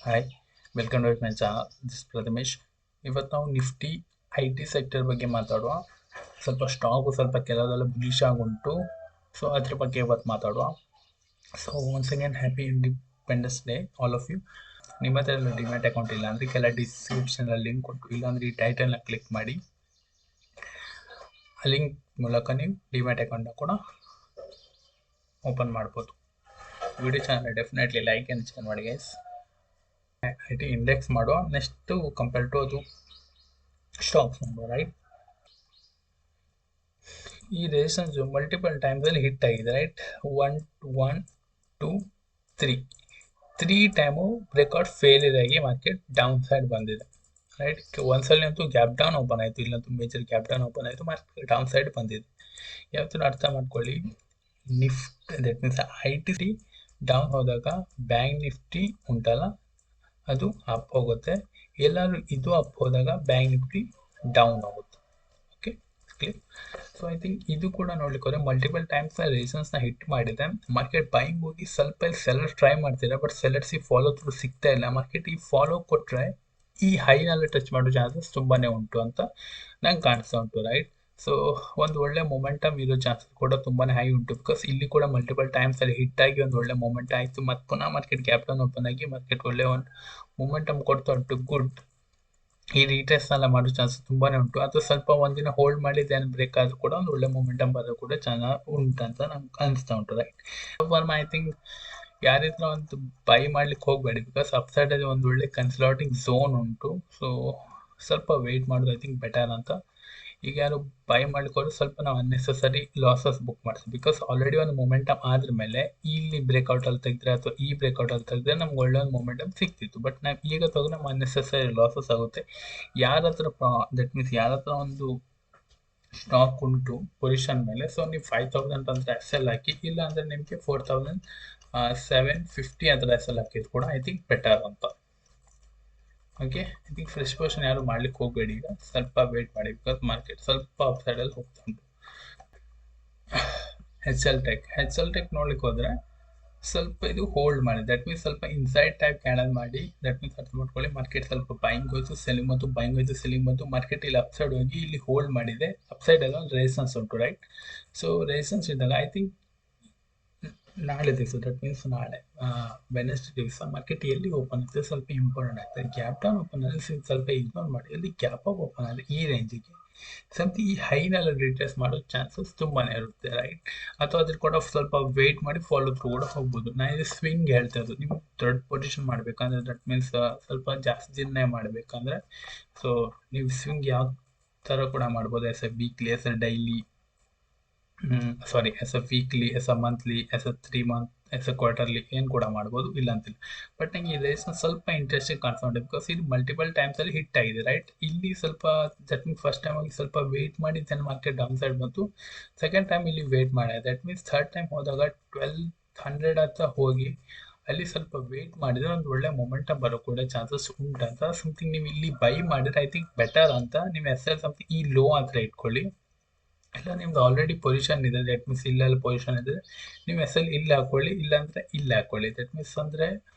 Hi, welcome to my channel. This Prathamesh. ಇವತ್ತು ನಾವು Nifty IT sector ಬಗ್ಗೆ ಮಾತಾಡುವ. ಸ್ವಲ್ಪ ಸ್ಟಾಕು ಸ್ವಲ್ಪ ಕೆಲವೆಲ್ಲ ಬುಲಿಶ್ ಆಗುಂಟು. ಸೊ ಅದ್ರ ಬಗ್ಗೆ ಇವತ್ತು ಮಾತಾಡುವ. So once again happy Independence Day all of you. ನಿಮ್ಮ ಹತ್ರ ಎಲ್ಲ ಡಿಮ್ಯಾಟ್ ಅಕೌಂಟ್ ಇಲ್ಲ ಅಂದರೆ ಕೆಲ ಡಿಸ್ಕ್ರಿಪ್ಷನಲ್ಲಿ ಲಿಂಕ್ ಕೊಟ್ಟು, ಇಲ್ಲಾಂದರೆ ಈ ಟೈಟಲ್ನ ಕ್ಲಿಕ್ ಮಾಡಿ ಆ ಲಿಂಕ್ ಮೂಲಕ ನೀವು ಡಿಮ್ಯಾಟ್ ಅಕೌಂಟ್ನ ಕೂಡ ಓಪನ್ ಮಾಡ್ಬೋದು. Video channel definitely like and share ಮಾಡಿ ಗೈಸ್. IT ಇಂಡೆಕ್ಸ್ ಮಾಡುವ ನೆಕ್ಸ್ಟ್ ಕಂಪೇರ್ ಟು ಅದು ಸ್ಟಾಕ್ಸ್ ನೋಡುವ. ರೈಟ್, ಈ ರೆಸಿಸ್ಟೆನ್ಸ್ ಮಲ್ಟಿಪಲ್ ಟೈಮ್ಸ್ ಅಲ್ಲಿ ಹಿಟ್ ಆಗಿದೆ. ರೈಟ್, 1 2 3 ಟೈಮು ಬ್ರೇಕ್ಔಟ್ ಫೇಲಿಯರ್ ಆಗಿ ಮಾರ್ಕೆಟ್ ಡೌನ್ ಸೈಡ್ ಬಂದಿದೆ. ರೈಟ್, ಒಂದ್ಸಲ ಅಂತೂ ಗ್ಯಾಪ್ ಡೌನ್ ಓಪನ್ ಆಯಿತು, ಇಲ್ಲಂತೂ ಮೇಜರ್ ಗ್ಯಾಪ್ ಡೌನ್ ಓಪನ್ ಆಯಿತು, ಮಾರ್ಕೆಟ್ ಡೌನ್ ಸೈಡ್ ಬಂದಿದೆ. ಯಾವತ್ತೂ ಅರ್ಥ ಮಾಡ್ಕೊಳ್ಳಿ, Nifty that means IT down ಹೋದಾಗ ಬ್ಯಾಂಕ್ ನಿಫ್ಟಿ ಉಂಟಲ್ಲ ಅದು ಅಪ್ ಹೋಗುತ್ತೆ. ಎಲ್ಲರೂ ಇದು ಅಪ್ ಹೋದಾಗ ಬ್ಯಾಂಕ್ ನಿಫ್ಟಿ ಡೌನ್ ಹೋಗುತ್ತೆ. Okay, clear. So I think ಇದು ಕೂಡ ನೋಡ್ಲಿಕ್ಕೆ ಹೋದ್ರೆ ಮಲ್ಟಿಪಲ್ ಟೈಮ್ಸ್ ನ ಹಿಟ್ ಮಾಡಿದೆ. ಮಾರ್ಕೆಟ್ ಬೈಂಗ್ ಹೋಗಿ ಸ್ವಲ್ಪ ಸೆಲ್ಲರ್ ಟ್ರೈ ಮಾಡ್ತಿದ್ದಾರೆ, ಬಟ್ ಸೆಲ್ಲರ್ಸ್ ಈ ಫಾಲೋ ಥ್ರೂ ಸಿಗ್ತಾ ಇಲ್ಲ. ಮಾರ್ಕೆಟ್ ಈ ಫಾಲೋ ಕೊಟ್ರೆ ಈ ಹೈನಲ್ಲಿ ಟಚ್ ಮಾಡೋ ಚಾನ್ಸಸ್ ತುಂಬಾನೇ ಉಂಟು ಅಂತ ನಂಗೆ ಕಾಣಿಸ್ತಾ ಉಂಟು. ರೈಟ್, ಸೊ ಒಂದು ಒಳ್ಳೆ ಮೊಮೆಂಟಮ್ ಇರೋ ಚಾನ್ಸಸ್ ಕೂಡ ತುಂಬಾನೇ ಹೈ ಉಂಟು. ಬಿಕಾಸ್ ಇಲ್ಲಿ ಕೂಡ ಮಲ್ಟಿಪಲ್ ಟೈಮ್ಸ್ ಅಲ್ಲಿ ಹಿಟ್ ಆಗಿ ಒಂದು ಒಳ್ಳೆ ಮೊಮೆಂಟ್ ಆಯಿತು, ಮತ್ತು ಪುನಃ ಮಾರ್ಕೆಟ್ ಗ್ಯಾಪ್ ಡೌನ್ ಓಪನ್ ಆಗಿ ಮಾರ್ಕೆಟ್ ಒಳ್ಳೆ ಒಂದು ಮೊಮೆಂಟಮ್ ಕೊಡ್ತಾ ಉಂಟು. ಗುಡ್, ಈ ರೀಟೆಸ್ಟ್ ಎಲ್ಲ ಮಾಡೋ ಚಾನ್ಸಸ್ ತುಂಬಾನೇ ಉಂಟು. ಅದು ಸ್ವಲ್ಪ ಒಂದಿನ ಹೋಲ್ಡ್ ಮಾಡಿ ದೆನ್ ಬ್ರೇಕ್ ಆದ್ರೂ ಕೂಡ ಒಂದು ಒಳ್ಳೆ ಮೊಮೆಂಟಮ್ ಬರೋದು ಕೂಡ ಚೆನ್ನಾಗಿ ಉಂಟಂತ ನಂಗೆ ಅನಿಸ್ತಾ ಉಂಟು. ರೈಟ್, ಐ ಥಿಂಕ್ ಯಾರಿದ್ರ ಒಂದು ಬೈ ಮಾಡ್ಲಿಕ್ಕೆ ಹೋಗಬೇಡಿ, ಬಿಕಾಸ್ ಅಪ್ ಸೈಡ್ ಅಲ್ಲಿ ಒಂದು ಒಳ್ಳೆ ಕನ್ಸಲ್ಟಿಂಗ್ ಝೋನ್ ಉಂಟು. ಸೊ ಸ್ವಲ್ಪ ವೆಯ್ಟ್ ಮಾಡೋದು ಐ ಥಿಂಕ್ ಬೆಟರ್ ಅಂತ. ಈಗ ಯಾರು ಬೈ ಮಾಡ್ಲಿಕ್ಕೆ ಹೋದ್ರೆ ಸ್ವಲ್ಪ ನಾವು ಅನ್ನೆಸೆಸರಿ ಲಾಸಸ್ ಬುಕ್ ಮಾಡ್ತೀವಿ, ಬಿಕಾಸ್ ಆಲ್ರೆಡಿ ಒಂದು ಮೊಮೆಂಟಮ್ ಆದ್ರ ಮೇಲೆ ಇಲ್ಲಿ ಬ್ರೇಕ್ಔಟ್ ಅಲ್ಲಿ ತೆಗೆದ್ರೆ ಅಥವಾ ಈ ಬ್ರೇಕ್ಔಟ್ ಅಲ್ಲಿ ತೆಗೆದ್ರೆ ನಮ್ಗೆ ಒಳ್ಳೆ ಒಂದು ಮೊಮೆಂಟಮ್ ಸಿಕ್ತಿತ್ತು. ಬಟ್ ನಾವು ಈಗ ತಗೊಂಡು ನಮ್ಮ ಅನ್ನೆಸೆಸರಿ ಲಾಸಸ್ ಆಗುತ್ತೆ. ಯಾರ ಹತ್ರ ದಟ್ ಮೀನ್ಸ್ ಯಾರ ಹತ್ರ ಒಂದು ಸ್ಟಾಕ್ ಉಂಟು ಪೊಸಿಷನ್ ಮೇಲೆ, ಸೊ ನೀವು 5,000 ಅಂತ SL ಹಾಕಿ, ಇಲ್ಲ ಅಂದ್ರೆ ನಿಮಗೆ 4,750 ಅಂತ SL ಹಾಕಿದ್ರು ಕೂಡ ಐ ಥಿಂಕ್ ಬೆಟರ್ ಅಂತ. Okay, I think fresh position ಯಾರು ಮಾಡ್ಲಿಕ್ಕೆ ಹೋಗಬೇಡಿ, ಈಗ ಸ್ವಲ್ಪ ವೇಟ್ ಮಾಡಿ, ಬಿಕಾಸ್ ಮಾರ್ಕೆಟ್ ಸ್ವಲ್ಪ ಅಪ್ ಸೈಡ್ ಅಲ್ಲಿ ಹೋಗ್ತಾ ಉಂಟು. HL ಟೆಕ್ ನೋಡ್ಲಿಕ್ಕೆ ಹೋದ್ರೆ ಸ್ವಲ್ಪ ಇದು ಹೋಲ್ಡ್ ಮಾಡಿ, ದಟ್ ಮೀನ್ಸ್ ಸ್ವಲ್ಪ ಇನ್ಸೈಡ್ ಟೈಪ್ ಕ್ಯಾಂಡಲ್ ಮಾಡಿ, ದಟ್ ಮೀನ್ಸ್ ಅರ್ಥ ಮಾಡ್ಕೊಳ್ಳಿ, ಮಾರ್ಕೆಟ್ ಸ್ವಲ್ಪ ಬೈಂಗ್ ಹೋಯ್ತು, ಸೆಲ್ಲಿಂಗ್ ಬಂತು, ಬೈಂಗ್ ಹೋಯ್ತು, ಸೆಲ್ಲಿಂಗ್ ಬಂತು, ಮಾರ್ಕೆಟ್ ಇಲ್ಲಿ ಅಪ್ ಸೈಡ್ ಹೋಗಿ ಇಲ್ಲಿ ಹೋಲ್ಡ್ ಮಾಡಿದೆ. ಅಪ್ ಸೈಡ್ ಅಲ್ಲಿ ಒಂದು ರೆಸಿಸ್ಟೆನ್ಸ್ ಉಂಟು. ರೈಟ್, ಸೊ ರೆಸಿಸ್ಟೆನ್ಸ್ ಇದ್ದಾಗ ಐ ಥಿಂಕ್ ನಾಳೆ ದಿವಸ, ದಟ್ ಮೀನ್ಸ್ ನಾಳೆ ವೆನೆಸ್ಡೇ ದಿವಸ ಮಾರ್ಕೆಟ್ ಎಲ್ಲಿ ಓಪನ್ ಆಗ್ತದೆ ಸ್ವಲ್ಪ ಇಂಪಾರ್ಟೆಂಟ್ ಆಗ್ತದೆ. ಗ್ಯಾಪ್ ಡೌನ್ ಓಪನ್ ಆದರೆ ಸ್ವಲ್ಪ ಇಗ್ನೋರ್ ಮಾಡಿ, ಅಲ್ಲಿ ಗ್ಯಾಪ್ ಅಪ್ ಓಪನ್ ಆದರೆ ಈ ರೇಂಜಿಗೆ ಸ್ವಲ್ಪ ಈ ಹೈನೆಲ್ಲ ರಿಟ್ರೇಸ್ ಮಾಡೋ ಚಾನ್ಸಸ್ ತುಂಬಾನೇ ಇರುತ್ತೆ. ರೈಟ್, ಅಥವಾ ಅದ್ರ ಕೂಡ ಸ್ವಲ್ಪ ವೆಯ್ಟ್ ಮಾಡಿ ಫಾಲೋ ಥ್ರೂ ಕೂಡ ಹೋಗ್ಬೋದು. ನಾನು ಇದು ಸ್ವಿಂಗ್ ಹೇಳ್ತಾ ಇರೋದು, ನೀವು ದೊಡ್ಡ ಪೊಸಿಷನ್ ಮಾಡಬೇಕಂದ್ರೆ, ದಟ್ ಮೀನ್ಸ್ ಸ್ವಲ್ಪ ಜಾಸ್ತಿ ದಿನ ಮಾಡಬೇಕಂದ್ರೆ, ಸೊ ನೀವು ಸ್ವಿಂಗ್ ಯಾವ ಥರ ಕೂಡ ಮಾಡ್ಬೋದು. As a weekly, as a daily, sorry as a weekly, as a monthly, as a 3 month, as a quarterly ಏನು ಕೂಡ ಮಾಡ್ಬೋದು, ಇಲ್ಲ ಅಂತಿಲ್ಲ. ಬಟ್ ನಂಗೆ ಈ ರೇಸ್ನ ಸ್ವಲ್ಪ ಇಂಟ್ರೆಸ್ಟಿಂಗ್ ಕಾಣಿಸ್ಕೊಂಡೆ, ಬಿಕಾಸ್ ಇದು ಮಲ್ಟಿಪಲ್ ಟೈಮ್ಸ್ ಅಲ್ಲಿ ಹಿಟ್ ಆಗಿದೆ. ರೈಟ್, ಇಲ್ಲಿ ಸ್ವಲ್ಪ ದಟ್ ಮೀನ್ಸ್ ಫಸ್ಟ್ ಟೈಮ್ ಆಗಿ ಸ್ವಲ್ಪ ವೇಟ್ ಮಾಡಿ ದೆನ್ ಮಾರ್ಕೆಟ್ ಡೌನ್ ಸೈಡ್ ಬಂತು. ಸೆಕೆಂಡ್ ಟೈಮ್ ಇಲ್ಲಿ ವೇಟ್ ಮಾಡಿದೆ, ದಟ್ ಮೀನ್ಸ್ ಥರ್ಡ್ ಟೈಮ್ ಹೋದಾಗ 1200 ಹತ್ರ ಹೋಗಿ ಅಲ್ಲಿ ಸ್ವಲ್ಪ ವೇಟ್ ಮಾಡಿದ್ರೆ ಒಂದು ಒಳ್ಳೆ ಮೊಮೆಂಟಮ್ ಬರೋ ಕೂಡ ಚಾನ್ಸಸ್ ಉಂಟಂತ. ಸಮಥಿಂಗ್ ನೀವು ಇಲ್ಲಿ ಬೈ ಮಾಡಿದ್ರೆ ಐ ಥಿಂಕ್ ಬೆಟರ್ ಅಂತ. ನೀವು SL ಸಮಥಿಂಗ್ ಈ ಲೋ ಅಂತ ಇಟ್ಕೊಳ್ಳಿ, ಇಲ್ಲ ನಿಮ್ದು ಆಲ್ರೆಡಿ ಪೊಸಿಷನ್ ಇದೆ, ದಟ್ ಮೀನ್ಸ್ ಇಲ್ಲೆಲ್ಲ ಪೊಸಿಷನ್ ಇದೆ, ನೀವು SL ಇಲ್ಲಿ ಹಾಕೊಳ್ಳಿ, ಇಲ್ಲಾಂದ್ರೆ ಇಲ್ಲಿ ಹಾಕೊಳ್ಳಿ. ದಟ್ ಮೀನ್ಸ್ ಅಂದ್ರೆ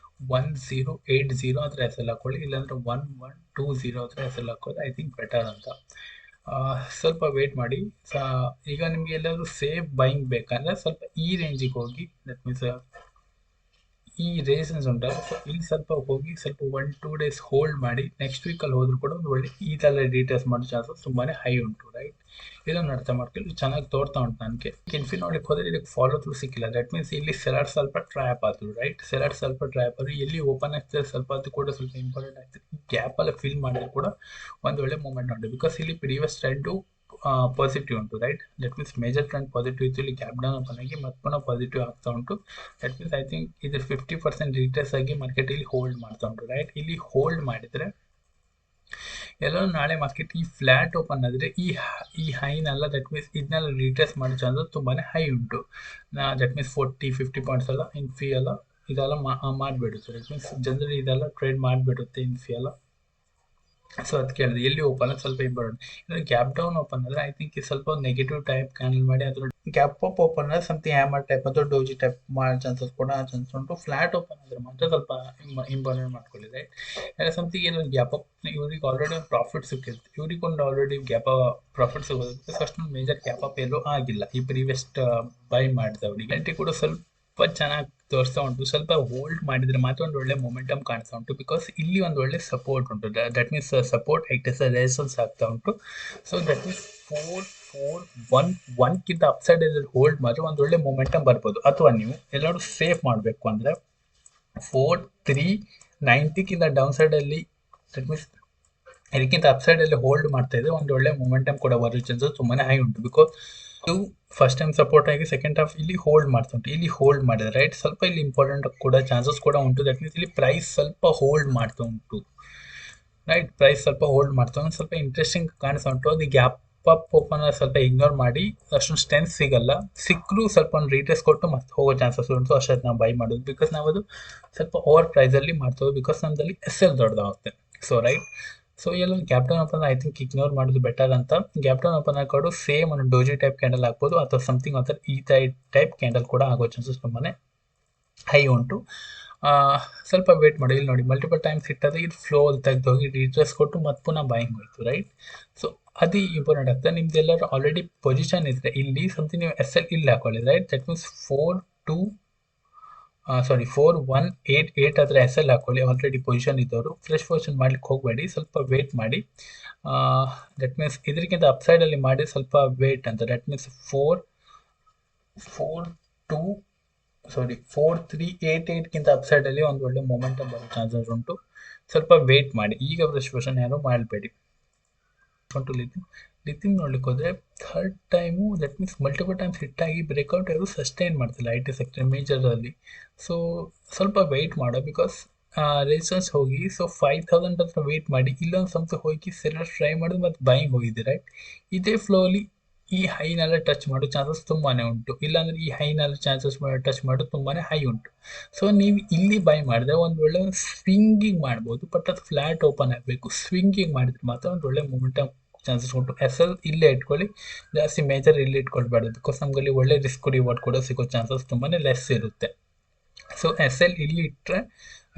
1080 ಹತ್ರ SL ಹಾಕೊಳ್ಳಿ, ಇಲ್ಲಾಂದ್ರೆ 1120 ಹತ್ರ SL ಹಾಕೋದು ಐ ಥಿಂಕ್ ಬೆಟರ್ ಅಂತ. ಸ್ವಲ್ಪ ವೇಟ್ ಮಾಡಿ. ಈಗ ನಿಮ್ಗೆ ಎಲ್ಲಾದ್ರೂ ಸೇಫ್ ಬೈಂಗ್ ಬೇಕಂದ್ರೆ ಸ್ವಲ್ಪ ಈ ರೇಂಜಿಗೆ ಹೋಗಿ, ದಟ್ ಮೀನ್ಸ್ ಈ ರೇಸನ್ಸ್ ಉಂಟಲ್ಲ, ಸೊ ಇಲ್ಲಿ ಸ್ವಲ್ಪ ಹೋಗಿ ಸ್ವಲ್ಪ 1-2 ಡೇಸ್ ಹೋಲ್ಡ್ ಮಾಡಿ, ನೆಕ್ಸ್ಟ್ ವೀಕಲ್ಲಿ ಹೋದ್ರು ಕೂಡ ಒಂದು ಒಳ್ಳೆ ಈ ಥರ ಡೀಟೇಲ್ಸ್ ಮಾಡೋ ಚಾನ್ಸಸ್ ತುಂಬಾನೇ ಹೈ ಉಂಟು. ರೈಟ್, ಇದನ್ನು ಅರ್ಥ ಮಾಡ್ಕೊಳ್ಳಿ, ಚೆನ್ನಾಗಿ ತೋರ್ತಾ ಉಂಟು ನನಗೆ. ಇನ್ಫಿ ನೋಡ್ಲಿಕ್ಕೆ ಹೋದ್ರೆ ಇದಕ್ಕೆ ಫಾಲೋ ಥ್ರೂ ಸಿಕ್ಕಿಲ್ಲ, ದಟ್ ಮೀನ್ಸ್ ಇಲ್ಲಿ ಸೆಲರ್ ಸ್ವಲ್ಪ ಟ್ರ್ಯಾಪ್ ಆದ್ರು. ರೈಟ್, ಸೆಲರ್ ಸ್ವಲ್ಪ ಟ್ರ್ಯಾಪ್ ಆದ್ರು, ಎಲ್ಲಿ ಓಪನ್ ಆಗ್ತದೆ ಸ್ವಲ್ಪ ಅದು ಕೂಡ ಸ್ವಲ್ಪ ಇಂಪಾರ್ಟೆಂಟ್ ಆಗ್ತದೆ. ಗ್ಯಾಪ್ ಎಲ್ಲ ಫಿಲ್ ಮಾಡಿದ್ರೆ ಕೂಡ ಒಂದು ಒಳ್ಳೆ ಮೂವ್ಮೆಂಟ್ ಉಂಟು, ಬಿಕಾಸ್ ಇಲ್ಲಿ ಪ್ರೀವಿಯಸ್ ಟ್ರೆಂಡು ಪಾಸಿಟಿವ್ ಉಂಟು. Right, that means major trend positive ಇತ್ತು, ಇಲ್ಲಿ ಗ್ಯಾಪ್ ಡೌನ್ ಓಪನ್ ಆಗಿ ಮತ್ತೆ ಪುನಃ ಪಾಸಿಟಿವ್ ಆಗ್ತಾ ಉಂಟು. ದಟ್ ಮೀನ್ಸ್ ಐ ಥಿಂಕ್ ಇದ್ರ 50% ರಿಟ್ರೇಸ್ ಆಗಿ ಮಾರ್ಕೆಟ್ ಇಲ್ಲಿ ಹೋಲ್ಡ್ ಮಾಡ್ತಾ ಉಂಟು. ರೈಟ್, ಇಲ್ಲಿ ಹೋಲ್ಡ್ ಮಾಡಿದ್ರೆ ಎಲ್ಲರೂ ನಾಳೆ ಮಾರ್ಕೆಟ್ ಈ ಫ್ಲಾಟ್ ಓಪನ್ ಆದರೆ ಈ ಹೈನೆಲ್ಲ, ದಟ್ ಮೀನ್ಸ್ ಇದನ್ನೆಲ್ಲ ರಿಟ್ರೇಸ್ ಮಾಡೋ ಚಾನ್ಸಸ್ ತುಂಬಾನೇ ಹೈ ಉಂಟು. ದಟ್ ಮೀನ್ಸ್ 40-50 ಪಾಯಿಂಟ್ಸ್ ಎಲ್ಲ ಇನ್ಫಿ ಎಲ್ಲ ಇದೆಲ್ಲ ಮಾಡಿಬಿಡುತ್ತೆ. ದಟ್ ಮೀನ್ಸ್ ಜನರಲಿ ಇದೆಲ್ಲ ಟ್ರೇಡ್ ಮಾಡಿಬಿಡುತ್ತೆ ಇನ್ಫಿ ಎಲ್ಲ. ಸೊ ಅದಕ್ಕೆ ಹೇಳಿದೆ ಎಲ್ಲಿ ಓಪನ್ ಸ್ವಲ್ಪ ಇಂಪಾರ್ಟೆಂಟ್. ಗ್ಯಾಪ್ ಡೌನ್ ಓಪನ್ ಆದರೆ ಐ ಥಿಂಕ್ ಸ್ವಲ್ಪ ನೆಗೆಟಿವ್ ಟೈಪ್ ಕ್ಯಾಂಡಲ್ ಮಾಡಿ ಅದ್ರ ಗ್ಯಾಪ್ ಅಪ್ ಓಪನ್ ಆದರೆ ಸಮಥಿಂಗ್ ಹ್ಯಾಮರ್ ಟೈಪ್ ಅಥವಾ ಡೋಜಿ ಟೈಪ್ ಮಾಡೋ ಚಾನ್ಸಸ್ ಕೂಡ ಚಾನ್ಸ್ ಉಂಟು. ಫ್ಲಾಟ್ ಓಪನ್ ಆದರೆ ಮಾತ್ರ ಸ್ವಲ್ಪ ಇಂಪಾರ್ಟೆಂಟ್ ಮಾಡ್ಕೊಳ್ಳಿ, ರೈಟ್. ಯಾಕಂದರೆ ಸಮಥಿಂಗ್ ಏನೋ ಗ್ಯಾಪ್ ಅಪ್, ಇವ್ರಿಗೆ ಆಲ್ರೆಡಿ ಒಂದು ಪ್ರಾಫಿಟ್ ಸಿಕ್ಕಿರುತ್ತೆ, ಇವ್ರಿಗೊಂದು ಆಲ್ರೆಡಿ ಗ್ಯಾಪ್ ಪ್ರಾಫಿಟ್ ಸಿಗೋದಕ್ಕೆ ಅಷ್ಟೊಂದು ಮೇಜರ್ ಗ್ಯಾಪ್ ಅಪ್ ಎಲ್ಲೂ ಆಗಿಲ್ಲ ಈ ಪ್ರೀವಿಯಸ್ ಬೈ ಮಾಡಿದವ್ರಿಗೆ. ಎಂಟ್ರಿ ಕೂಡ ಸ್ವಲ್ಪ ಚೆನ್ನಾಗಿ ತೋರಿಸ್ತಾ ಉಂಟು. ಸ್ವಲ್ಪ ಹೋಲ್ಡ್ ಮಾಡಿದರೆ ಮಾತ್ರ ಒಂದು ಒಳ್ಳೆ ಮೊಮೆಂಟಮ್ ಕಾಣಿಸ್ತಾ ಉಂಟು. ಬಿಕಾಸ್ ಇಲ್ಲಿ ಒಂದು ಒಳ್ಳೆ ಸಪೋರ್ಟ್ ಉಂಟು, that means support acts as resistance ಆಗ್ತಾ ಉಂಟು. So that means 4-4-1 upside hold ಮಾಡಿದ್ರೆ ಒಂದು ಒಳ್ಳೆ ಮೊಮೆಂಟಮ್ ಬರ್ಬೋದು. ಅಥವಾ ನೀವು ಎಲ್ಲರೂ ಸೇಫ್ ಮಾಡಬೇಕು ಅಂದರೆ 4-3-90 ಡೌನ್ ಸೈಡಲ್ಲಿ, ದಟ್ ಮೀನ್ಸ್ ಇದಕ್ಕಿಂತ ಅಪ್ಸೈಡಲ್ಲಿ ಹೋಲ್ಡ್ ಮಾಡ್ತಾ ಇದ್ರೆ ಒಂದು ಒಳ್ಳೆ ಮೊಮೆಂಟಮ್ ಕೂಡ ಬರೋ ಚಾನ್ಸಸ್ ತುಂಬಾ ಹೈ ಉಂಟು. ಬಿಕಾಸ್ ಇದು ಫಸ್ಟ್ ಟೈಮ್ ಸಪೋರ್ಟ್ ಆಗಿ ಸೆಕೆಂಡ್ ಹಾಫ್ ಇಲ್ಲಿ ಹೋಲ್ಡ್ ಮಾಡ್ತಾ ಉಂಟು. ಇಲ್ಲಿ ಹೋಲ್ಡ್ ಮಾಡಿದ್ರೆ ರೈಟ್ ಸ್ವಲ್ಪ ಇಲ್ಲಿ ಇಂಪಾರ್ಟೆಂಟ್ ಕೂಡ ಚಾನ್ಸಸ್ ಕೂಡ ಉಂಟು. ದಟ್ ಮೀನ್ಸ್ ಇಲ್ಲಿ ಪ್ರೈಸ್ ಸ್ವಲ್ಪ ಹೋಲ್ಡ್ ಮಾಡ್ತಾ ಉಂಟು, ರೈಟ್. ಪ್ರೈಸ್ ಸ್ವಲ್ಪ ಹೋಲ್ಡ್ ಮಾಡ್ತಾ ಉಂಟು, ಸ್ವಲ್ಪ ಇಂಟ್ರೆಸ್ಟಿಂಗ್ ಕಾಣಿಸ್ತಾ ಉಂಟು. ಅದು ಗ್ಯಾಪ್ ಅಪ್ ಓಪನ್ ಸ್ವಲ್ಪ ಇಗ್ನೋರ್ ಮಾಡಿ, ಅಷ್ಟೊಂದು ಸ್ಟ್ರೆಂತ್ ಸಿಗಲ್ಲ, ಸಿಕ್ಕರೂ ಸ್ವಲ್ಪ ಒಂದು ರೀಟೇಸ್ ಕೊಟ್ಟು ಮತ್ತೆ ಹೋಗೋ ಚಾನ್ಸಸ್ ಉಂಟು. ಅಷ್ಟೊತ್ತು ನಾವು ಬೈ ಮಾಡೋದು, ಬಿಕಾಸ್ ನಾವು ಅದು ಸ್ವಲ್ಪ ಓವರ್ ಪ್ರೈಸಲ್ಲಿ ಮಾಡ್ತೇವೆ, ಬಿಕಾಸ್ ನಮ್ಮದಲ್ಲಿ SL ದೊಡ್ಡದಾಗುತ್ತೆ. ಸೊ ರೈಟ್, ಸೊ ಎಲ್ಲ gap down open I think ignore ಮಾಡೋದು ಬೆಟರ್ ಅಂತ. ಗ್ಯಾಪ್ ಡೌನ್ ಓಪನ್ ಹಾಕೋದು ಸೇಮ್ ಒಂದು ಡೋಜಿ ಟೈಪ್ ಕ್ಯಾಂಡಲ್ ಹಾಕ್ಬೋದು, ಅಥವಾ ಸಮಥಿಂಗ್ ಒಂಥರ ಈ ಟೈಪ್ ಕ್ಯಾಂಡಲ್ ಕೂಡ ಆಗೋ ಚಾನ್ಸಸ್ ತುಂಬಾ ಹೈ ಉಂಟು. ಸ್ವಲ್ಪ ವೇಟ್ ಮಾಡಿ. ಇಲ್ಲಿ ನೋಡಿ ಮಲ್ಟಿಪಲ್ ಟೈಮ್ಸ್ ಇಟ್ಟರೆ ಇದು ಫ್ಲೋ ಅಲ್ಲಿ ತೆಗೆದೋಗಿ ರೀಟ್ರೆಸ್ ಕೊಟ್ಟು ಮತ್ತೆ ಪುನಃ ಬೈಯಿಂಗ್ ಹೋಯ್ತು, ರೈಟ್. ಸೊ ಅದು ಇಂಪಾರ್ಟೆಂಟ್ ಆಗ್ತದೆ. ನಿಮ್ದು ಎಲ್ಲರೂ ಆಲ್ರೆಡಿ ಪೊಸಿಷನ್ ಇದ್ರೆ ಇಲ್ಲಿ ಸಮಥಿಂಗ್ ನೀವು SL ಇಲ್ಲಿ ಹಾಕೊಳ್ಳಿ, ರೈಟ್. ದಟ್ ಮೀನ್ಸ್ 4188 ಆದರೆ SL ಹಾಕೊಳ್ಳಿ. ಆಲ್ರೆಡಿ ಪೊಸಿಷನ್ ಇದ್ದವರು ಫ್ರೆಶ್ ಪೊಸಿಷನ್ ಮಾಡ್ಲಿಕ್ಕೆ ಹೋಗಬೇಡಿ, ಸ್ವಲ್ಪ ವೇಟ್ ಮಾಡಿ. ದಟ್ ಮೀನ್ಸ್ ಇದಕ್ಕಿಂತ ಅಪ್ಸೈಡಲ್ಲಿ ಮಾಡಿ ಸ್ವಲ್ಪ ವೇಟ್ ಅಂತ. ದಟ್ ಮೀನ್ಸ್ 4388 ಅಪ್ಸೈಡಲ್ಲಿ ಒಂದು ಒಳ್ಳೆ ಮೊಮೆಂಟಮ್ ಬರೋ ಚಾನ್ಸಸ್ ಉಂಟು. ಸ್ವಲ್ಪ ವೇಟ್ ಮಾಡಿ, ಈಗ ಫ್ರೆಶ್ ಪೊಸಿಷನ್ ಯಾರು ಮಾಡಬೇಡಿ. ಲಿಥಿಯಂ ನೋಡ್ಲಿಕ್ಕೆ ಹೋದರೆ third time, that means multiple times ಹಿಟ್ಟಾಗಿ ಬ್ರೇಕ್ಔಟ್ ಯಾರು ಸಸ್ಟೈನ್ ಮಾಡ್ತಿಲ್ಲ IT ಸೆಕ್ಟರ್ ಮೇಜರಲ್ಲಿ. ಸೊ ಸ್ವಲ್ಪ ವೆಯ್ಟ್ ಮಾಡೋ, ಬಿಕಾಸ್ ರೆಸಿಸ್ಟೆನ್ಸ್ ಹೋಗಿ ಸೊ 5000 ಹತ್ರ ವೆಯ್ಟ್ ಮಾಡಿ. ಇಲ್ಲೊಂದು ಸಂಸ್ಥೆ ಹೋಗಿ ಸೆಲ್ಲರ್ ಟ್ರೈ ಮಾಡೋದು ಮತ್ತು ಬೈಯಿಂಗ್ ಹೋಗಿದೆ, ರೈಟ್. ಇದೇ ಫ್ಲೋಲಿ ಈ ಹೈನೆಲ್ಲ ಟಚ್ ಮಾಡೋ ಚಾನ್ಸಸ್ ತುಂಬಾ ಉಂಟು, ಇಲ್ಲಾಂದರೆ ಈ ಹೈನೆಲ್ಲ ಚಾನ್ಸಸ್ ಟಚ್ ಮಾಡೋದು ತುಂಬಾ ಹೈ ಉಂಟು. ಸೊ ನೀವು ಇಲ್ಲಿ ಬೈ ಮಾಡಿದ್ರೆ ಒಂದು ಒಳ್ಳೆ ಸ್ವಿಂಗಿಂಗ್ ಮಾಡ್ಬೋದು, ಬಟ್ ಅದು ಫ್ಲಾಟ್ ಓಪನ್ ಆಗಬೇಕು. ಸ್ವಿಂಗಿಂಗ್ ಮಾಡಿದ್ರೆ ಮಾತ್ರ ಒಂದು ಒಳ್ಳೆ ಮೂಮೆಂಟಮ್ ಚಾನ್ಸಸ್ ಉಂಟು. SL ಇಲ್ಲೇ ಇಟ್ಕೊಳ್ಳಿ, ಜಾಸ್ತಿ ಮೇಜರ್ ಇಲ್ಲಿ ಇಟ್ಕೊಳ್ಬಾರ್ದು, ಬಿಕಾಸ್ ನಮಗಲ್ಲಿ ಒಳ್ಳೆ ರಿಸ್ಕ್ ರಿವಾರ್ಡ್ ಕೂಡ ಸಿಗೋ ಚಾನ್ಸಸ್ ತುಂಬಾ ಲೆಸ್ ಇರುತ್ತೆ. ಸೊ SL ಇಲ್ಲಿ ಇಟ್ಟರೆ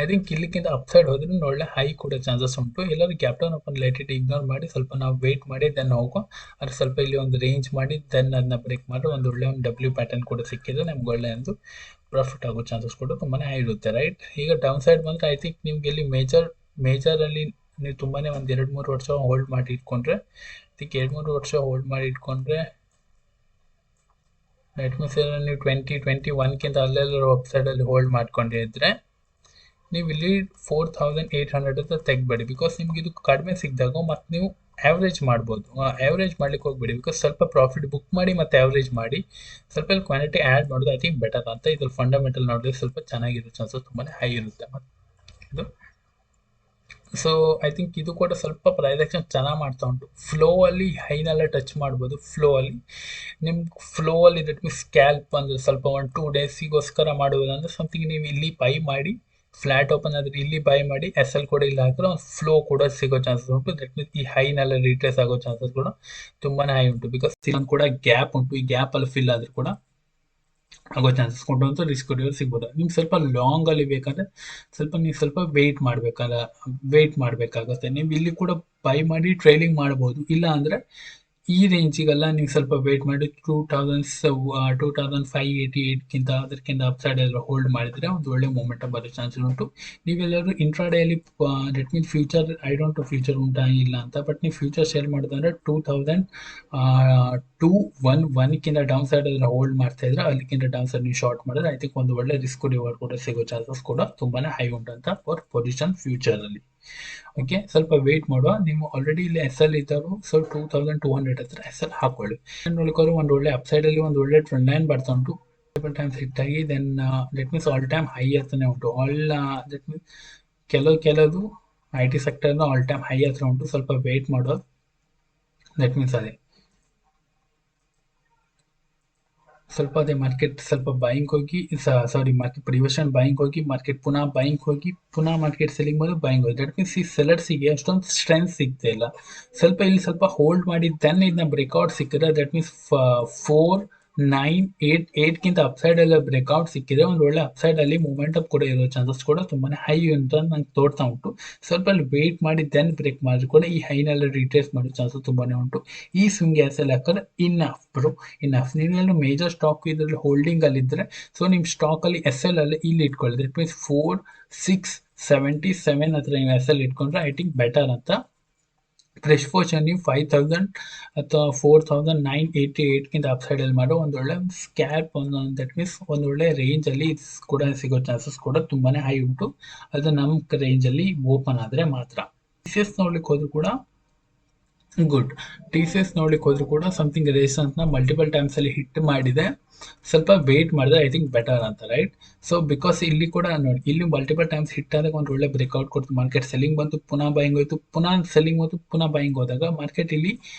ಐ ಥಿಂಕ್ ಇಲ್ಲಿಗಿಂತ ಅಪ್ಸೈಡ್ ಹೋದ್ರೆ ಒಳ್ಳೆ ಹೈ ಕೂಡ ಚಾನ್ಸಸ್ ಉಂಟು. ಎಲ್ಲರೂ gap down open light ignore ಮಾಡಿ ಸ್ವಲ್ಪ ನಾವು ವೇಟ್ ಮಾಡಿ ದೆನ್ ಹೋಗೋ. ಅದು ಸ್ವಲ್ಪ ಇಲ್ಲಿ ಒಂದು ರೇಂಜ್ ಮಾಡಿ ದೆನ್ ಅದನ್ನ ಬ್ರೇಕ್ ಮಾಡಿ ಒಂದು ಒಳ್ಳೆ ಒಂದು W ಪ್ಯಾಟರ್ನ್ ಕೂಡ ಸಿಕ್ಕಿದ್ರೆ ನಮ್ಗೆ ಒಳ್ಳೆ ಒಂದು ಪ್ರಾಫಿಟ್ ಆಗೋ ಚಾನ್ಸಸ್ ಕೂಡ ತುಂಬಾ ಹೈ ಇರುತ್ತೆ, ರೈಟ್. ಈಗ ಡೌನ್ ಸೈಡ್ ಬಂದರೆ ಐ ಥಿಂಕ್ ನಿಮ್ಗೆ ಇಲ್ಲಿ ಮೇಜರಲ್ಲಿ ನೀವು ತುಂಬಾ ಒಂದು 2-3 ವರ್ಷ ಹೋಲ್ಡ್ ಮಾಡಿ ಇಟ್ಕೊಂಡ್ರೆ, ಅದಕ್ಕೆ 2-3 ವರ್ಷ ಹೋಲ್ಡ್ ಮಾಡಿ ಇಟ್ಕೊಂಡ್ರೆ ದಟ್ ಮೀನ್ಸ್ ನೀವು 2021 ಅಲ್ಲೆಲ್ಲರೂ ವೆಬ್ಸೈಡಲ್ಲಿ ಹೋಲ್ಡ್ ಮಾಡ್ಕೊಂಡಿದ್ರೆ ನೀವು ಇಲ್ಲಿ 4800 ಅಂತ ತೆಗ್ಬೇಡಿ, ಬಿಕಾಸ್ ನಿಮ್ಗೆ ಇದು ಕಡಿಮೆ ಸಿಕ್ಕಿದಾಗ ಮತ್ತು ನೀವು ಆ್ಯಾವ್ರೇಜ್ ಮಾಡ್ಬೋದು. ಆ್ಯಾವ್ರೇಜ್ ಮಾಡ್ಲಿಕ್ಕೆ ಹೋಗ್ಬೇಡಿ, ಬಿಕಾಸ್ ಸ್ವಲ್ಪ ಪ್ರಾಫಿಟ್ ಬುಕ್ ಮಾಡಿ ಮತ್ತು ಆ್ಯಾವ್ರೇಜ್ ಮಾಡಿ ಸ್ವಲ್ಪ ಇಲ್ಲಿ ಕ್ವಾಂಟಿಟಿ ಆ್ಯಡ್ ಮಾಡೋದು ಐ ಥಿಂಕ್ ಬೆಟರ್ ಅಂತ. ಇದ್ರ ಫಂಡಮೆಂಟಲ್ ನೋಡಿದ್ರೆ ಸ್ವಲ್ಪ ಚೆನ್ನಾಗಿರೋ ಚಾನ್ಸಸ್ ತುಂಬಾ ಹೈ ಇರುತ್ತೆ ಮತ್ತು ಇದು. ಸೊ ಐ ಥಿಂಕ್ ಇದು ಕೂಡ ಸ್ವಲ್ಪ ಪ್ರೈಸ್ ಆಕ್ಷನ್ ಚೆನ್ನಾಗಿ ಮಾಡ್ತಾ ಉಂಟು. ಫ್ಲೋ ಅಲ್ಲಿ ಹೈನೆಲ್ಲ ಟಚ್ ಮಾಡ್ಬೋದು. ಫ್ಲೋ ಅಲ್ಲಿ ದಟ್ ಮೀನ್ಸ್ ಸ್ಕ್ಯಾಲ್ಪ್ ಅಂದರೆ ಸ್ವಲ್ಪ 1-2 ಡೇಸಿಗೋಸ್ಕರ ಮಾಡುವುದಂದ್ರೆ ಸಮಥಿಂಗ್ ನೀವು ಇಲ್ಲಿ ಬೈ ಮಾಡಿ, ಫ್ಲಾಟ್ ಓಪನ್ ಆದರೆ ಇಲ್ಲಿ ಬೈ ಮಾಡಿ, SL ಕೂಡ ಇಲ್ಲಿ ಹಾಕಿದ್ರೆ ಒಂದು ಫ್ಲೋ ಕೂಡ ಸಿಗೋ ಚಾನ್ಸಸ್ ಉಂಟು. ದಟ್ ಮೀನ್ಸ್ ಈ ಹೈನೆಲ್ಲ ರೀಟ್ರೇಸ್ ಆಗೋ ಚಾನ್ಸಸ್ ಕೂಡ ತುಂಬಾ ಹೈ ಉಂಟು, ಬಿಕಾಸ್ ಇಲ್ಲೊಂದು ಕೂಡ ಗ್ಯಾಪ್ ಉಂಟು. ಈ ಗ್ಯಾಪಲ್ಲಿ ಫಿಲ್ ಆದರೂ ಕೂಡ ಆಗೋ ಚಾನ್ಸಸ್ ಕೊಂಡು ರಿಸ್ಕ್ ಸಿಗ್ಬೋದು. ನಿಮ್ಗೆ ಸ್ವಲ್ಪ ಲಾಂಗಲ್ಲಿ ಬೇಕಂದರೆ ಸ್ವಲ್ಪ ವೆಯ್ಟ್ ಮಾಡಬೇಕಾಗುತ್ತೆ. ನೀವು ಇಲ್ಲಿ ಕೂಡ ಬೈ ಮಾಡಿ ಟ್ರೈಲಿಂಗ್ ಮಾಡ್ಬೋದು, ಇಲ್ಲ ಅಂದರೆ ಈ ರೇಂಜಿಗೆಲ್ಲ ನೀವು ಸ್ವಲ್ಪ ವೇಟ್ ಮಾಡಿ 2588 ಅದಕ್ಕಿಂತ ಅಪ್ಸೈಡ್ ಎಲ್ಲ ಹೋಲ್ಡ್ ಮಾಡಿದರೆ ಒಂದು ಒಳ್ಳೆ ಮೂಮೆಂಟಮ್ ಬರೋ ಚಾನ್ಸಸ್ ಉಂಟು. ನೀವೆಲ್ಲರೂ ಇಂಟ್ರಾಡೇಯಲ್ಲಿ that means future I don't future ಉಂಟಾ ಇಲ್ಲ ಅಂತ, ಬಟ್ ನೀವು ಫ್ಯೂಚರ್ ಸೇಲ್ ಮಾಡೋದಂದ್ರೆ 2211 ಡೌನ್ ಸೈಡ್ ಎಲ್ಲ ಹೋಲ್ಡ್ ಮಾಡ್ತಾ ಇದ್ರೆ ಅಲ್ಲಿಗಿಂತ ಡೌನ್ ಸೈಡ್ ನೀವು ಶಾರ್ಟ್ ಮಾಡಿದ್ರೆ ಐ ಥಿಂಕ್ ಒಂದು ಒಳ್ಳೆ ರಿಸ್ಕ್ ರಿವಾರ್ಡ್ ಕೂಡ ಸಿಗೋ ಚಾನ್ಸಸ್ ಕೂಡ ತುಂಬಾ ಹೈ ಉಂಟು ಅಂತ ಫಾರ್ ಪೊಸಿಷನ್ ಫ್ಯೂಚರಲ್ಲಿ. ಓಕೆ, ಸ್ವಲ್ಪ ವೇಟ್ ಮಾಡುವ. ನೀವು ಆಲ್ರೆಡಿ ಇಲ್ಲಿ SL ಇದ್ದರು, ಸೊ 2200 ಹತ್ರ SL ಹಾಕೊಳ್ಳಿ. ನೋಡ್ಕೊಳ್ಳಿ ಒಂದು ಒಳ್ಳೆ ಅಪ್ಸೈಡಲ್ಲಿ ಒಂದು ಒಳ್ಳೆ ಟ್ರೆಂಡ್ ಲೈನ್ ಬರ್ತಾ ಉಂಟು. ಟೈಮ್ಸ್ ಹಿಟ್ ಆಗಿ then that means all time high ಹತ್ರನೇ ಉಂಟು. ದಟ್ ಮೀನ್ಸ್ ಕೆಲವು IT ಸೆಕ್ಟರ್ನ ಆಲ್ ಟೈಮ್ ಹೈ ಹತ್ರ ಉಂಟು. ಸ್ವಲ್ಪ ವೇಟ್ ಮಾಡೋದು. ದಟ್ ಮೀನ್ಸ್ ಅದೇ ಮಾರ್ಕೆಟ್ ಸ್ವಲ್ಪ ಬೈಯಿಂಗ್ ಹೋಗಿ ಮಾರ್ಕೆಟ್ ಪ್ರಿವೇಶನ್ ಬೈಯಿಂಗ್ ಹೋಗಿ ಮಾರ್ಕೆಟ್ ಪುನಃ ಬೈಯಿಂಗ್ ಹೋಗಿ ಪುನಃ ಮಾರ್ಕೆಟ್ ಸೆಲ್ಲಿಂಗ್ ಮಾಡಿ ಬೈಯಿಂಗ್ ಹೋಗಿ. ದಟ್ ಮೀನ್ಸ್ ಈ ಸೆಲ್ಲರ್ಸಿಗೆ ಅಷ್ಟೊಂದು ಸ್ಟ್ರೆಂತ್ ಸಿಗ್ತಾ ಇಲ್ಲ. ಇಲ್ಲಿ ಸ್ವಲ್ಪ ಹೋಲ್ಡ್ ಮಾಡಿ ದೆನ್ ಇದನ್ನ ಬ್ರೇಕ್ಔಟ್ ಸಿಕ್ಕಿದ್ರೆ ದಟ್ ಮೀನ್ಸ್ 988 ಅಪ್ಸೈಡ್ ಎಲ್ಲ ಬ್ರೇಕ್ಔಟ್ ಸಿಕ್ಕಿದ್ರೆ ಒಂದು ಒಳ್ಳೆ ಅಪ್ಸೈಡ್ ಅಲ್ಲಿ ಮೂಮೆಂಟ್ ಅಪ್ ಕೂಡ ಇರೋ ಚಾನ್ಸಸ್ ಕೂಡ ತುಂಬಾನೇ ಹೈ ಅಂತ ನಂಗೆ ತೋರ್ತಾ ಉಂಟು. ಸ್ವಲ್ಪ ಅಲ್ಲಿ ವೇಟ್ ಮಾಡಿ ದೆನ್ ಬ್ರೇಕ್ ಮಾಡಿದ್ರು ಕೂಡ ಈ ಹೈನಲ್ಲಿ ರಿಟ್ರೇಸ್ ಮಾಡೋ ಚಾನ್ಸಸ್ ತುಂಬಾನೇ ಉಂಟು. ಈ ಸ್ವಿಂಗ್ ಎಲ್ಲಿ ಹಾಕಿದ್ರೆ ಇನ್ಅಫ್ ಬ್ರೋ, ಇನ್ಅಫ್. ನೀವೆಲ್ಲ ಮೇಜರ್ ಸ್ಟಾಕ್ ಇದರಲ್ಲಿ ಹೋಲ್ಡಿಂಗ್ ಅಲ್ಲಿ ಇದ್ರೆ ಸೊ ನಿಮ್ ಸ್ಟಾಕ್ ಅಲ್ಲಿ SL ಅಲ್ಲಿ ಇಲ್ಲಿ ಇಟ್ಕೊಳ್ಳಿ. ದಟ್ ಮೀನ್ಸ್ 4677 ಹತ್ರ ನೀವು SL ಇಟ್ಕೊಂಡ್ರೆ ಐ ಥಿಂಕ್ ಬೆಟರ್ ಅಂತ. ಫ್ರೆಶ್ ಪೋರ್ಷನ್ ನೀವು 5000 ಅಥವಾ 4988 ಅಪ್ಸೈಡ್ ಅಲ್ಲಿ ಮಾಡೋ ಒಂದೊಳ್ಳೆ ಸ್ಕ್ಯಾಪ್ ದಟ್ ಮೀನ್ಸ್ ಒಂದೊಳ್ಳೆ ರೇಂಜ್ ಅಲ್ಲಿ ಕೂಡ ಸಿಗೋ ಚಾನ್ಸಸ್ ಕೂಡ ತುಂಬಾನೇ ಹೈ ಉಂಟು. ಅದು ನಮ್ಮ ರೇಂಜ್ ಅಲ್ಲಿ ಓಪನ್ ಆದ್ರೆ ಮಾತ್ರ. TCS ನೋಡ್ಲಿಕ್ಕೆ ಹೋದ್ರು ಕೂಡ ಗುಡ್. TCS ನೋಡ್ಲಿಕ್ಕೆ ಹೋದ್ರು ಕೂಡ ಸಮಥಿಂಗ್ ರೇಸನ್ಸ್ ನ ಮಲ್ಟಿಪಲ್ ಟೈಮ್ಸ್ ಅಲ್ಲಿ ಹಿಟ್ ಮಾಡಿದೆ. ಸ್ವಲ್ಪ ವೇಟ್ ಮಾಡಿದ್ರೆ ಐ ಥಿಂಕ್ ಬೆಟರ್ ಅಂತ, ರೈಟ್? ಸೊ ಬಿಕಾಸ್ ಇಲ್ಲಿ ಕೂಡ ನೋಡಿ, ಇಲ್ಲಿ ಮಲ್ಟಿಪಲ್ ಟೈಮ್ಸ್ ಹಿಟ್ ಆದಾಗ ಒಂದು ಒಳ್ಳೆ ಬ್ರೇಕ್ಔಟ್ ಕೊಡ್ತು, ಮಾರ್ಕೆಟ್ ಸೆಲ್ಲಿಂಗ್ ಬಂತು, ಪುನಃ ಬೈಂಗ್ ಹೋಯ್ತು, ಪುನಃ ಸೆಲ್ಲಿಂಗ್ ಬಂತು, ಪುನಃ ಬೈಂಗ್ ಹೋದಾಗ ಮಾರ್ಕೆಟ್ ಇಲ್ಲಿ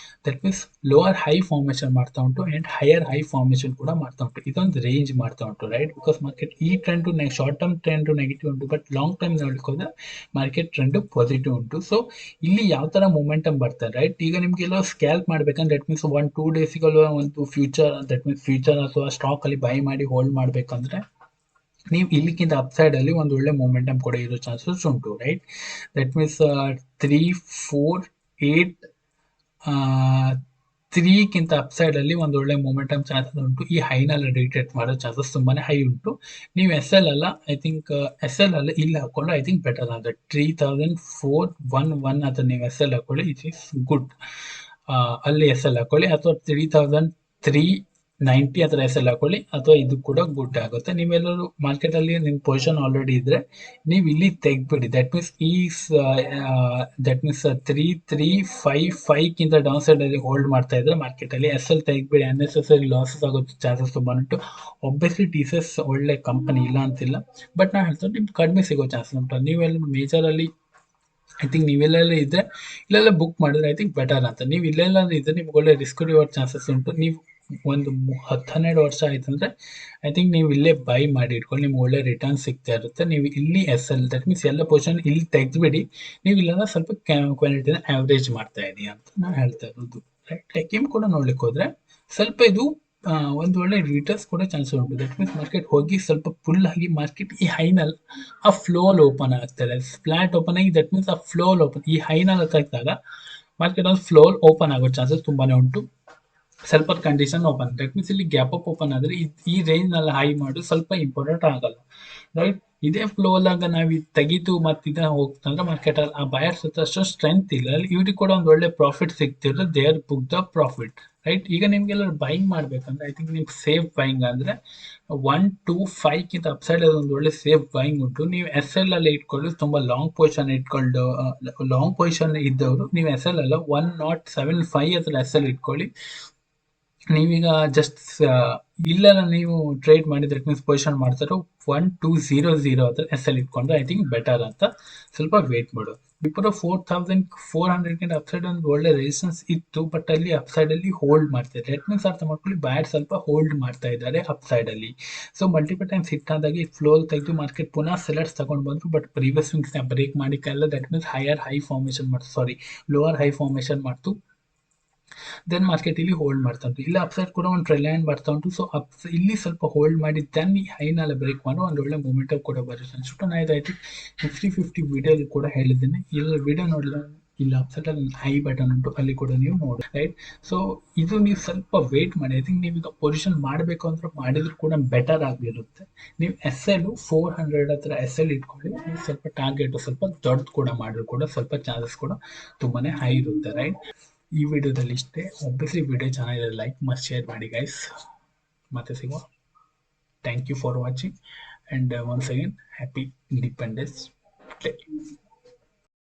that means lower high formation ಮಾಡ್ತಾ ಉಂಟು ಅಂಡ್ ಹೈಯರ್ ಹೈ ಫಾರ್ಮೇಶನ್ ಕೂಡ ಮಾಡ್ತಾ ಉಂಟು. ಇದೊಂದು ರೇಂಜ್ ಮಾಡ್ತಾ ಉಂಟು, ರೈಟ್? ಬಿಕಾಸ್ ಮಾರ್ಕೆಟ್ ಈ trend short term trend negative ಉಂಟು, ಬಟ್ ಲಾಂಗ್ ಟರ್ಮ್ ನೋಡ್ಲಿಕ್ಕೆ ಹೋದ್ರೆ ಮಾರ್ಕೆಟ್ ಟ್ರೆಂಡ್ ಪಾಸಿಟಿವ್ ಉಂಟು. ಸೊ ಇಲ್ಲಿ ಯಾವ ತರ ಮೂಮೆಂಟಮ್ ಬರ್ತಾರೆ, ರೈಟ್? ಈಗ ನಿಮ್ಗೆಲ್ಲ ಸ್ಕ್ಯಾಲ್ಪ್ ಮಾಡ್ಬೇಕಂದ್ರೆ ದಟ್ ಮೀನ್ಸ್ 1-2 ಡೇಸ್ಗೆಲ್ಲ ಒಂದು ಫ್ಯೂಚರ್, ದಟ್ ಮೀನ್ಸ್ ಫ್ಯೂಚರ್ ಅಥವಾ ಸ್ಟಾಕ್ ಅಲ್ಲಿ ಬೈ ಮಾಡಿ ಹೋಲ್ಡ್ ಮಾಡ್ಬೇಕಂದ್ರೆ ನೀವು ಇಲ್ಲಿಕ್ಕಿಂತ ಅಪ್ಸೈಡ್ ಅಲ್ಲಿ ಒಂದು ಒಳ್ಳೆ ಮೂಮೆಂಟಮ್ ಕೂಡ ಇರೋ ಚಾನ್ಸಸ್ ಉಂಟು, ರೈಟ್? ದಟ್ ಮೀನ್ಸ್ 3-4-8 3ಗಿಂತ ಅಪ್ಸೈಡ್ ಅಲ್ಲಿ ಒಂದು ಒಳ್ಳೆ ಮೂಮೆಂಟಮ್ ಚಾನ್ಸಸ್ ಉಂಟು. ಈ ಹೈನಲ್ಲಿ ರಿಟ್ರೇಟ್ ಮಾಡೋ ಚಾನ್ಸಸ್ ತುಂಬಾನೇ ಹೈ ಉಂಟು. ನೀವು SL ಅಲ್ಲ, ಐ ಥಿಂಕ್ SL ಅಲ್ಲ ಇಲ್ಲಿ ಹಾಕೊಂಡು ಐ ಥಿಂಕ್ ಬೆಟರ್ ಅಂತ 3411 ಅಂತ ನೀವು SL ಹಾಕೊಳ್ಳಿ, ಇಟ್ ಈಸ್ ಗುಡ್. ಅಲ್ಲಿ SL ಹಾಕೊಳ್ಳಿ, ಅಥವಾ 3390 ಹತ್ರ SL ಹಾಕೊಳ್ಳಿ, ಅಥವಾ ಇದು ಕೂಡ ಗುಡ್ ಆಗುತ್ತೆ. ನೀವೆಲ್ಲರೂ ಮಾರ್ಕೆಟ್ ಅಲ್ಲಿ ನಿಮ್ ಪೊಸಿಷನ್ ಆಲ್ರೆಡಿ ಇದ್ರೆ ನೀವು ಇಲ್ಲಿ ತೆಗ್ಬಿಡಿ. ದಟ್ ಮೀನ್ಸ್ ಈ ದಟ್ ಮೀನ್ಸ್ 3355 ಡೌನ್ ಸೈಡ್ ಅಲ್ಲಿ ಹೋಲ್ಡ್ ಮಾಡ್ತಾ ಇದ್ರೆ ಮಾರ್ಕೆಟ್ ಅಲ್ಲಿ SL ತೆಗ್ಬಿಡಿ. ಅನ್ನೆಸೆಸರಿ ಲಾಸಸ್ ಆಗೋ ಚಾನ್ಸಸ್ ತುಂಬಾ ಉಂಟು. ಒಬ್ವಿಯಸ್ಲಿ TCS ಒಳ್ಳೆ ಕಂಪನಿ ಇಲ್ಲ ಅಂತಿಲ್ಲ, ಬಟ್ ನಾ ಹೇಳ್ತಾರೆ ನಿಮ್ಗೆ ಕಡಿಮೆ ಸಿಗೋ ಚಾನ್ಸಸ್ ಉಂಟು. ನೀವೆಲ್ಲ ಮೇಜರ್ ಅಲ್ಲಿ ಐ ಥಿಂಕ್ ನೀವೆಲ್ಲ ಇದ್ರೆ ಇಲ್ಲೆಲ್ಲ ಬುಕ್ ಮಾಡಿದ್ರೆ ಐ ಥಿಂಕ್ ಬೆಟರ್ ಅಂತ. ನೀವು ಇಲ್ಲೆಲ್ಲ ಇದ್ರೆ ನಿಮ್ಗೆ ಒಳ್ಳೆ ರಿಸ್ಕ್ ರಿವಾರ್ಡ್ ಚಾನ್ಸಸ್ ಉಂಟು. ನೀವು ಒಂದು 10-12 ವರ್ಷ ಆಯ್ತಂದ್ರೆ ಐ ಥಿಂಕ್ ನೀವು ಇಲ್ಲೇ ಬೈ ಮಾಡಿ ಇಟ್ಕೊಂಡು ನಿಮ್ಗೆ ಒಳ್ಳೆ ರಿಟರ್ನ್ ಸಿಗ್ತಾ ಇರುತ್ತೆ. ನೀವು ಇಲ್ಲಿ SL ದಟ್ ಮೀನ್ಸ್ ಎಲ್ಲ ಪೊಸಿಷನ್ ಇಲ್ಲಿ ತೆಗೆದ್ಬಿಡಿ. ನೀವು ಇಲ್ಲೆಲ್ಲ ಸ್ವಲ್ಪ ಕ್ವಾಲಿಟಿನ ಆವ್ರೇಜ್ ಮಾಡ್ತಾ ಇದೀಯ ಅಂತ ನಾನು ಹೇಳ್ತಾ ಇರೋದು, ರೈಟ್? ಟೆಕಿಮ್ ಕೂಡ ನೋಡ್ಲಿಕ್ಕೆ ಹೋದ್ರೆ ಸ್ವಲ್ಪ ಇದು ಒಂದು ಒಳ್ಳೆ ರಿಟರ್ನ್ಸ್ ಕೂಡ ಚಾನ್ಸ್ ಉಂಟು. ದಟ್ ಮೀನ್ಸ್ ಮಾರ್ಕೆಟ್ ಹೋಗಿ ಸ್ವಲ್ಪ ಫುಲ್ ಆಗಿ ಮಾರ್ಕೆಟ್ ಈ ಹೈನಲ್ಲಿ ಆ ಫ್ಲೋಲ್ ಓಪನ್ ಆಗ್ತಾರೆ, ಫ್ಲಾಟ್ ಓಪನ್ ಆಗಿ ದಟ್ ಮೀನ್ಸ್ ಆ ಫ್ಲೋಲ್ ಓಪನ್ ಈ ಹೈನಲ್ಲಿ ಹತ್ತಾಗ ಮಾರ್ಕೆಟ್ ಒಂದು ಫ್ಲೋಲ್ ಓಪನ್ ಆಗೋ ಚಾನ್ಸಸ್ ತುಂಬಾನೇ ಉಂಟು. ಸ್ವಲ್ಪ ಕಂಡೀಷನ್ ಓಪನ್, ದಟ್ ಮೀನ್ಸ್ ಇಲ್ಲಿ ಗ್ಯಾಪ್ ಅಪ್ ಓಪನ್ ಆದ್ರೆ ಈ ರೇಂಜ್ ನಲ್ಲಿ ಹೈ ಮಾಡೋದು ಸ್ವಲ್ಪ ಇಂಪಾರ್ಟೆಂಟ್ ಆಗಲ್ಲ, ರೈಟ್? ಇದೇ ಫ್ಲೋ ಆಗ ನಾವು ತೆಗಿತು ಮತ್ತೆ ಇದನ್ನ ಹೋಗ್ತಂದ್ರೆ ಮಾರ್ಕೆಟ್ ಅಲ್ಲಿ ಆ ಬಯರ್ಸ್ ಹತ್ರ ಅಷ್ಟು ಸ್ಟ್ರೆಂತ್ ಇಲ್ಲ, ಇವ್ರಿಗೆ ಕೂಡ ಒಂದು ಒಳ್ಳೆ ಪ್ರಾಫಿಟ್ ಸಿಗ್ತಿರೋ they are book the profit, right? ಈಗ ನಿಮ್ಗೆಲ್ಲ ಬೈಂಗ್ ಮಾಡ್ಬೇಕಂದ್ರೆ ಐ ಥಿಂಕ್ ನಿಮ್ಗೆ ಸೇಫ್ ಬೈಂಗ್ ಅಂದ್ರೆ 1-5 ಅಪ್ಸೈಡ್ ಒಂದು ಒಳ್ಳೆ ಸೇಫ್ ಬೈಂಗ್ ಉಂಟು. ನೀವು SL ಅಲ್ಲಿ ಇಟ್ಕೊಳ್ಳಿ, ತುಂಬಾ ಲಾಂಗ್ ಪೊಸಿಷನ್ ಇಟ್ಕೊಂಡು ಲಾಂಗ್ ಪೊಸಿಷನ್ ಇದ್ದವರು ನೀವು SL ಅಲ್ಲ 1075 ಹತ್ರ SL ಇಟ್ಕೊಳ್ಳಿ. ನೀವೀಗ ಜಸ್ಟ್ ಇಲ್ಲೆಲ್ಲ ನೀವು ಟ್ರೇಡ್ ಮಾಡಿದ್ರೆ ಮೀನ್ಸ್ ಪೊಸಿಷನ್ ಮಾಡ್ತಾರೆ 1200 ಹತ್ರ SL ಇಟ್ಕೊಂಡ್ರೆ ಐ ಥಿಂಕ್ ಬೆಟರ್ ಅಂತ. ಸ್ವಲ್ಪ ವೇಟ್ ಮಾಡು. ಬಿಫೋರ್ 4400 ಅಪ್ಸೈಡ್ ಒಂದು ಒಳ್ಳೆ ರೆಸಿಸ್ಟೆನ್ಸ್ ಇತ್ತು, ಬಟ್ ಅಲ್ಲಿ ಅಪ್ಸೈಡ್ ಅಲ್ಲಿ ಹೋಲ್ಡ್ ಮಾಡ್ತಾರೆ. ಲೆಟ್ ಮೀನ್ಸ್ ಅರ್ಥ ಮಾಡ್ಕೊಳ್ಳಿ, ಬ್ಯಾಡ್ ಸ್ವಲ್ಪ ಹೋಲ್ಡ್ ಮಾಡ್ತಾ ಇದ್ದಾರೆ ಅಪ್ಸೈಡ್ ಅಲ್ಲಿ. ಸೊ ಮಲ್ಟಿಪಲ್ ಟೈಮ್ಸ್ ಹಿಟ್ ಆದಾಗ ಈ ಫ್ಲೋ ತೆಗೆದು ಮಾರ್ಕೆಟ್ ಪುನಃ ಸೆಲೆಕ್ಟ್ಸ್ ತಗೊಂಡು ಬಂದ್ರು, ಬಟ್ ಪ್ರೀವಿಯಸ್ ವಿಂಗ್ಸ್ ನ ಬ್ರೇಕ್ ಮಾಡಿಕಲ್ಲ. ದಟ್ ಮೀನ್ಸ್ ಹೈ ಫಾರ್ಮೇಶನ್ ಮಾಡ್ತು, ಸಾರಿ ಲೋವರ್ ಹೈ ಫಾರ್ಮೇಶನ್ ಮಾಡ್ತು. ದೆನ್ ಮಾರ್ಕೆಟ್ ಇಲ್ಲಿ ಹೋಲ್ಡ್ ಮಾಡ್ತಾ ಉಂಟು. ಇಲ್ಲಿ ಅಪ್ಸೈಡ್ ಕೂಡ ಒಂದು ಟ್ರೆಂಡ್ ಲೈನ್ ಬರ್ತಾ ಉಂಟು. ಸೊ ಇಲ್ಲಿ ಸ್ವಲ್ಪ ಹೋಲ್ಡ್ ಮಾಡಿ ದೆನ್ ಈ ಹೈನೆಲ್ಲ ಬ್ರೇಕ್ ಮಾಡಿ ಒಂದು ಒಳ್ಳೆ ಮೂಮೆಂಟಮ್ ಕೂಡ ಬರುತ್ತೆ ಅನ್ಸುತ್ತೆ. ನಾನು ಇದಾಯ್ತು Nifty 50 ವಿಡಿಯೋಲಿ ಕೂಡ ಹೇಳಿದ್ದೇನೆ. ಇಲ್ಲಿ ವಿಡಿಯೋ ನೋಡಿದ್ರೆ ಇಲ್ಲ ಅಪ್ಸೈಡ್ ಅಲ್ಲಿ ಹೈ ಬಟನ್ ಉಂಟು, ಅಲ್ಲಿ ಕೂಡ ನೀವು ನೋಡಿ, ರೈಟ್? ಸೊ ಇದು ನೀವು ಸ್ವಲ್ಪ ವೇಟ್ ಮಾಡಿ. ಐ ಥಿಂಕ್ ನೀವೀಗ ಪೊಸಿಷನ್ ಮಾಡಬೇಕು ಅಂದ್ರೆ ಮಾಡಿದ್ರು ಕೂಡ ಬೆಟರ್ ಆಗಿರುತ್ತೆ. ನೀವು SL 400 ಹತ್ರ SL ಇಟ್ಕೊಳ್ಳಿ. ನೀವು ಸ್ವಲ್ಪ ಟಾರ್ಗೆಟ್ ಸ್ವಲ್ಪ ದೊಡ್ಡ ಕೂಡ ಮಾಡಿದ್ರು ಕೂಡ ಸ್ವಲ್ಪ ಚಾನ್ಸಸ್ ಕೂಡ ತುಂಬಾನೇ ಹೈ ಇರುತ್ತೆ, ರೈಟ್? ಈ ವಿಡಿಯೋದಲ್ಲಿ ಇಷ್ಟೇ. ಒಬ್ಬಿಯಸ್ಲಿ ವಿಡಿಯೋ ಚೆನ್ನಾಗಿದೆ, ಲೈಕ್ ಮತ್ತು ಶೇರ್ ಮಾಡಿ ಗೈಸ್. ಮತ್ತೆ ಸಿಗುವ. Thank you for watching and once again happy Independence day.